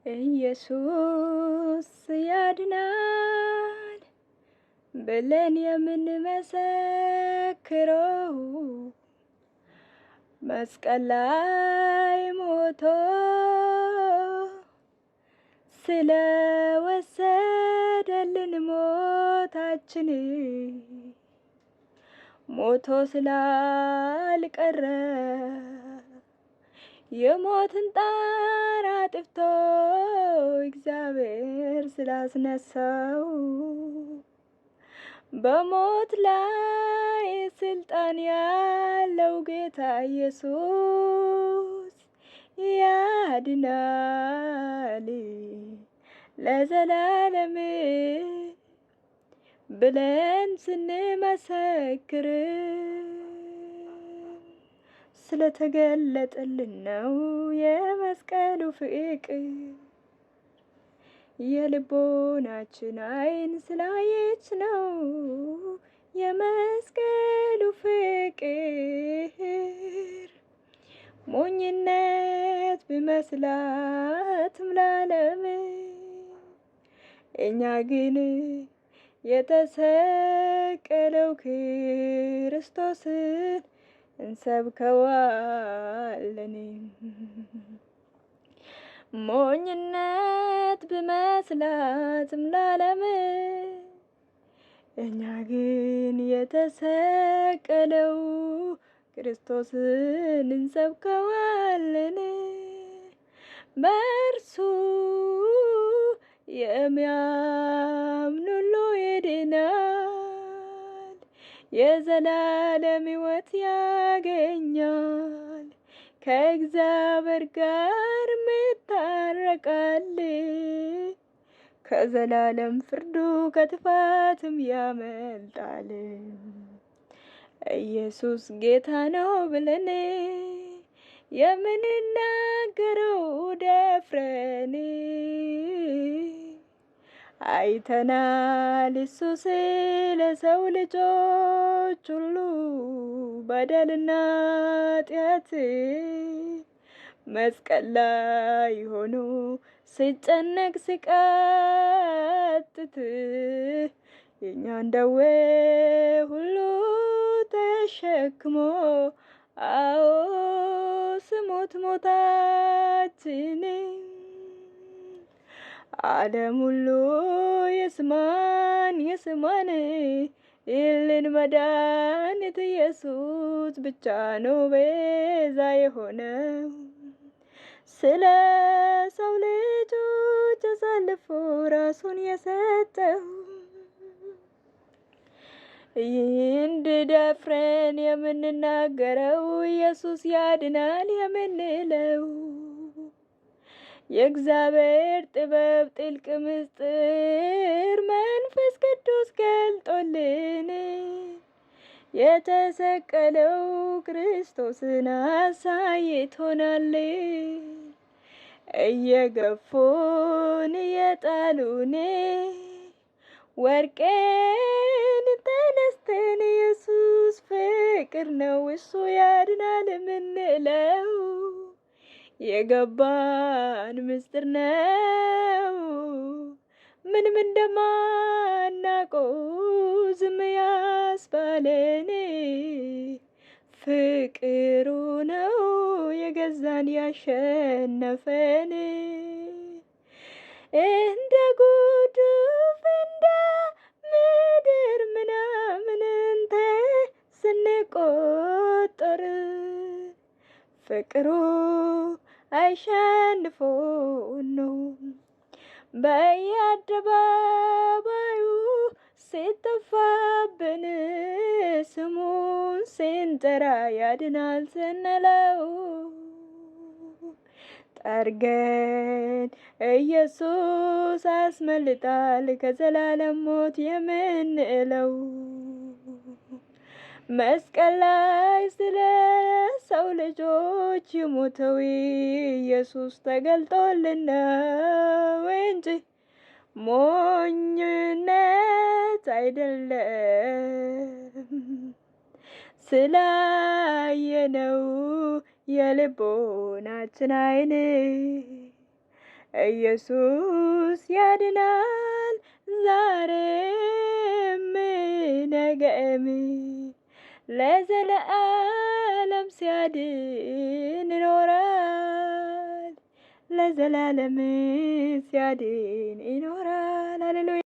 ኢየሱስ ያድናል ብለን የምንመሰክረው መስቀል ላይ ሞቶ ስለወሰደልን ሞታችን ሞቶ ስላልቀረ የሞትን ጣር አጥፍቶ እግዚአብሔር ስላስነሳው በሞት ላይ ስልጣን ያለው ጌታ ኢየሱስ ያድናል ለዘላለም ብለን ስንመሰክር ስለተገለጠልን ነው የመስቀሉ ፍቅር። የልቦናችን ዓይን ስላየች ነው የመስቀሉ ፍቅር። ሞኝነት ቢመስላትም ለዓለም እኛ ግን የተሰቀለው ክርስቶስን እንሰብከዋለን። ሞኝነት ቢመስላትም ለዓለም እኛ ግን የተሰቀለው ክርስቶስን እንሰብከዋለን። በእርሱ የሚያምን ሁሉ ይድናል፣ የዘላለም ሕይወት ያገኛል፣ ከእግዚአብሔር ጋር ይታረቃል፣ ከዘላለም ፍርዱ ከጥፋትም ያመልጣል። ኢየሱስ ጌታ ነው ብለን የምንናገረው ደፍረን አይተናል። እሱ ስለ ሰው ልጆች ሁሉ በደልና ኃጢአት መስቀል ላይ ሆኖ ሲጨነቅ ሲቃትት የእኛን ደዌ ሁሉ ተሸክሞ አዎ ስሞት ሞታችን ዓለም ሁሉ የስማን ይልን መድኃኒት ኢየሱስ ብቻ ነው ቤዛ የሆነው ስለ ሰው ልጆች አሳልፎ ራሱን የሰጠው። እንድደፍረን የምንናገረው ኢየሱስ ያድናል የምንለው የእግዚአብሔር ጥበብ ጥልቅ ምስጢር መንፈስ ቅዱስ ገልጦልን የተሰቀለው ክርስቶስን አሳይቶናል። እየገፉን እየጣሉን ወርቄን ተነስተን ኢየሱስ ፍቅር ነው እሱ ያድናል የምንለው የገባን ምስጢር ነው። ምንም እንደማናውቀው ዝም ያስባለን ፍቅሩ ነው የገዛን ያሸነፈን። እንደ ጉድፍ እንደ ምድር ምናምንንተ ስንቆጠር ፍቅሩ አሸንፎን ነው በየአደባባዩ ሲተፋብን ስሙን ስንጠራ ያድናል ስንለው ጠርገን ኢየሱስ አስመልጣል ከዘላለም ሞት የምንለው መስቀል ላይ ስለ ሰው ልጆች የሞተው ኢየሱስ ተገልጦልን ነው እንጂ ሞኝነት አይደለም። ስላየነው የልቦናችን ዓይን ኢየሱስ ያድናል ዛሬም ነገም ለዘለዓለም ሲያድን ይኖራል ለዘላለም ሲያድን ይኖራል። ሃሌሉያ